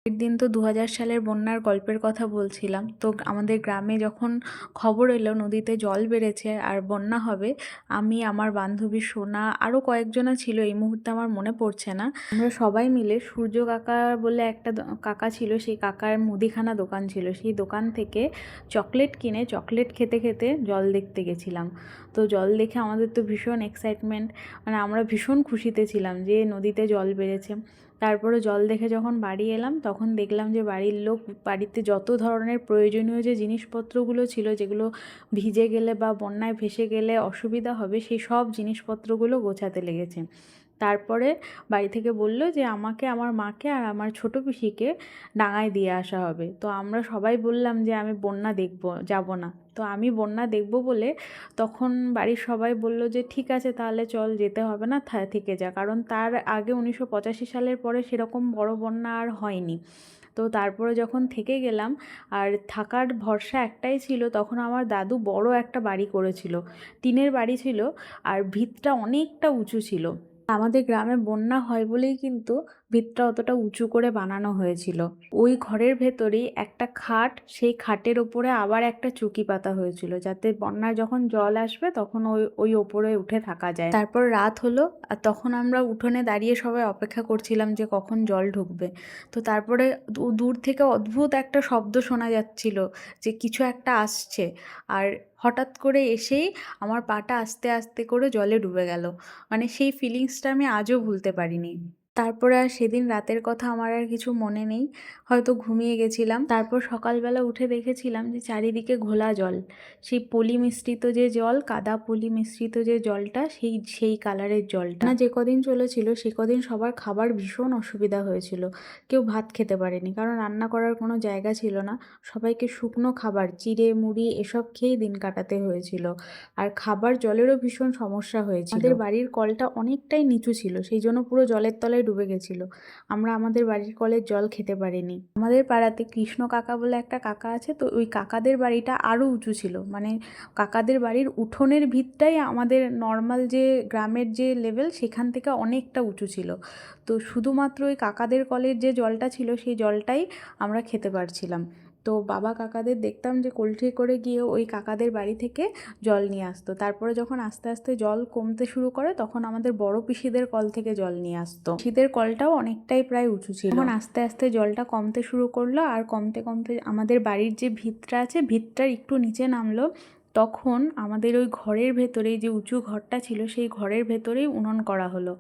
আগের দিন তো ২০০০ সালের বন্যার গল্পের কথা বলছিলাম। তো আমাদের গ্রামে যখন খবর এলো নদীতে জল বেড়েছে আর বন্যা হবে, আমি, আমার বান্ধবী সোনা আরও কয়েকজনা ছিল, এই মুহূর্তে আমার মনে পড়ছে না। আমরা সবাই মিলে সূর্য কাকা বলে একটা কাকা ছিল, সেই কাকার মুদিখানা দোকান ছিল। সেই দোকান থেকে চকলেট কিনে চকলেট খেতে খেতে জল দেখতে গেছিলাম। তো জল দেখে আমাদের তো ভীষণ এক্সাইটমেন্ট, মানে আমরা ভীষণ খুশিতে ছিলাম যে নদীতে জল বেড়েছে। তারপরে জল দেখে যখন বাড়ি এলাম তখন দেখলাম যে বাড়ির লোক বাড়িতে যত ধরনের প্রয়োজনীয় যে জিনিসপত্রগুলো ছিল, যেগুলো ভিজে গেলে বা বন্যায় ভেসে গেলে অসুবিধা হবে, সেই সব জিনিসপত্রগুলো গোছাতে লেগেছে। তারপরে বাড়ি থেকে বলল যে আমাকে, আমার মাকে আর আমার ছোটো পিসিকে ডাঙায় দিয়ে আসা হবে। তো আমরা সবাই বললাম যে আমি বন্যা দেখব, যাব না। তো আমি বন্যা দেখব বলে তখন বাড়ির সবাই বলল যে ঠিক আছে তাহলে চল, যেতে হবে না, থেকে যা, কারণ তার আগে ১৯৮৫ সালের পরে সেরকম বড় বন্যা আর হয়নি। তো তারপরে যখন থেকে গেলাম, আর থাকার ভরসা একটাই ছিল, তখন আমার দাদু বড় একটা বাড়ি করেছিল, টিনের বাড়ি ছিল, আর ভিতটা অনেকটা উঁচু ছিল। আমাদের গ্রামে বন্যা হয় বলেই কিন্তু ভিতটা অতটা উঁচু করে বানানো হয়েছিল। ওই ঘরের ভেতরেই একটা খাট, সেই খাটের ওপরে আবার একটা চুকি পাতা হয়েছিল, যাতে বন্যায় যখন জল আসবে তখন ওই ওই ওপরে উঠে থাকা যায়। তারপর রাত হলো, আর তখন আমরা উঠোনে দাঁড়িয়ে সবাই অপেক্ষা করছিলাম যে কখন জল ঢুকবে। তো তারপরে দূর থেকে অদ্ভুত একটা শব্দ শোনা যাচ্ছিল, যে কিছু একটা আসছে। আর হঠাৎ করে এসেই আমার পাটা আস্তে আস্তে করে জলে ডুবে গেল। মানে সেই ফিলিংসটা আমি আজও ভুলতে পারিনি। তারপরে আর সেদিন রাতের কথা আমার আর কিছু মনে নেই, হয়তো ঘুমিয়ে গেছিলাম। তারপর সকালবেলা উঠে দেখেছিলাম যে চারিদিকে ঘোলা জল, সেই পলি মিশ্রিত যে জল, কাদা পলি মিশ্রিত যে জলটা, সেই সেই কালারের জলটা। না, যে কদিন চলেছিল সে কদিন সবার খাবার ভীষণ অসুবিধা হয়েছিল। কেউ ভাত খেতে পারেনি, কারণ রান্না করার কোনো জায়গা ছিল না। সবাইকে শুকনো খাবার, চিড়ে মুড়ি এসব খেয়েই দিন কাটাতে হয়েছিল। আর খাবার জলেরও ভীষণ সমস্যা হয়েছিল। আমাদের বাড়ির কলটা অনেকটাই নিচু ছিল, সেই জন্য পুরো জলের তলায় ডুবে গেছিল। আমরা আমাদের বাড়ির কলের জল খেতে পারিনি। আমাদের পাড়াতে কৃষ্ণ কাকা বলে একটা কাকা আছে, তো ওই কাকাদের বাড়িটা আরও উঁচু ছিল। মানে কাকাদের বাড়ির উঠোনের ভিতটাই আমাদের নর্মাল যে গ্রামের যে লেভেল, সেখান থেকে অনেকটা উঁচু ছিল। তো শুধুমাত্র ওই কাকাদের কলের যে জলটা ছিল সেই জলটাই আমরা খেতে পারছিলাম। তো বাবা কাকাদের দেখতাম যে কলসি করে গিয়ে ওই কাকাদের বাড়ি থেকে জল নিয়ে আসতো। তারপরে যখন আস্তে আস্তে জল কমতে শুরু করে তখন আমাদের বড় পিসিদের কল থেকে জল নিয়ে আসতো। পিসিদের কলটাও অনেকটাই প্রায় উঁচু ছিল। তখন আস্তে আস্তে জলটা কমতে শুরু করলো, আর কমতে কমতে আমাদের বাড়ির যে ভিতটা আছে, ভিতটার একটু নিচে নামলো। তখন আমাদের ওই ঘরের ভেতরেই, যে উঁচু ঘরটা ছিল, সেই ঘরের ভেতরেই উনুন করা হলো।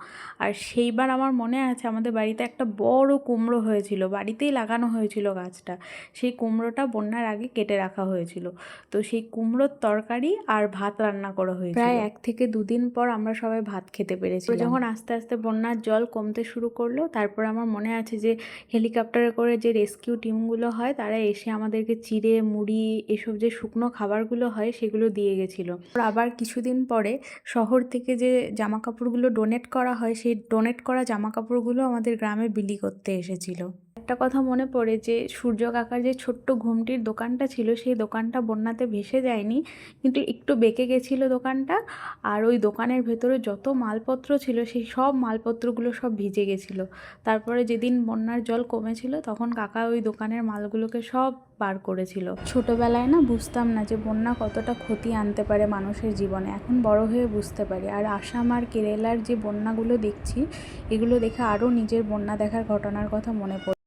আর সেইবার আমার মনে আছে আমাদের বাড়িতে একটা বড় কুমড়ো হয়েছিল, বাড়িতেই লাগানো হয়েছিল গাছটা। সেই কুমড়োটা বন্যার আগে কেটে রাখা হয়েছিল। তো সেই কুমড়োর তরকারি আর ভাত রান্না করা হয়েছিল। প্রায় ১ থেকে ২ দিন পর আমরা সবাই ভাত খেতে পেরেছিলাম। যখন আস্তে আস্তে বন্যার জল কমতে শুরু করলো, তারপর আমার মনে আছে যে হেলিকপ্টারে করে যে রেস্কিউ টিমগুলো হয়, তারা এসে আমাদেরকে চিড়ে মুড়ি এসব যে শুকনো খাবারগুলো হয় সেগুলো দিয়ে গেছিলো। আবার কিছুদিন পরে শহর থেকে যে জামা কাপড়গুলো ডোনেট করা হয়, সেই ডোনেট করা জামা কাপড়গুলো আমাদের গ্রামে বিলি করতে এসেছিলো। একটা কথা মনে পড়ে যে সূর্য কাকার যে ছোট্ট ঘুমটির দোকানটা ছিল, সেই দোকানটা বন্যাতে ভেসে যায়নি, কিন্তু একটু বেঁকে গেছিলো দোকানটা। আর ওই দোকানের ভেতরে যত মালপত্র ছিল সেই সব মালপত্রগুলো সব ভিজে গেছিলো। তারপরে যেদিন বন্যার জল কমেছিল তখন কাকা ওই দোকানের মালগুলোকে সব বার করেছিল। ছোটোবেলায় না বুঝতাম না যে বন্যা কতটা ক্ষতি আনতে পারে মানুষের জীবনে, এখন বড় হয়ে বুঝতে পারি। আর আসাম আর কেরালার যে বন্যাগুলো দেখছি, এগুলো দেখে আরও নিজের বন্যা দেখার ঘটনার কথা মনে পড়ে।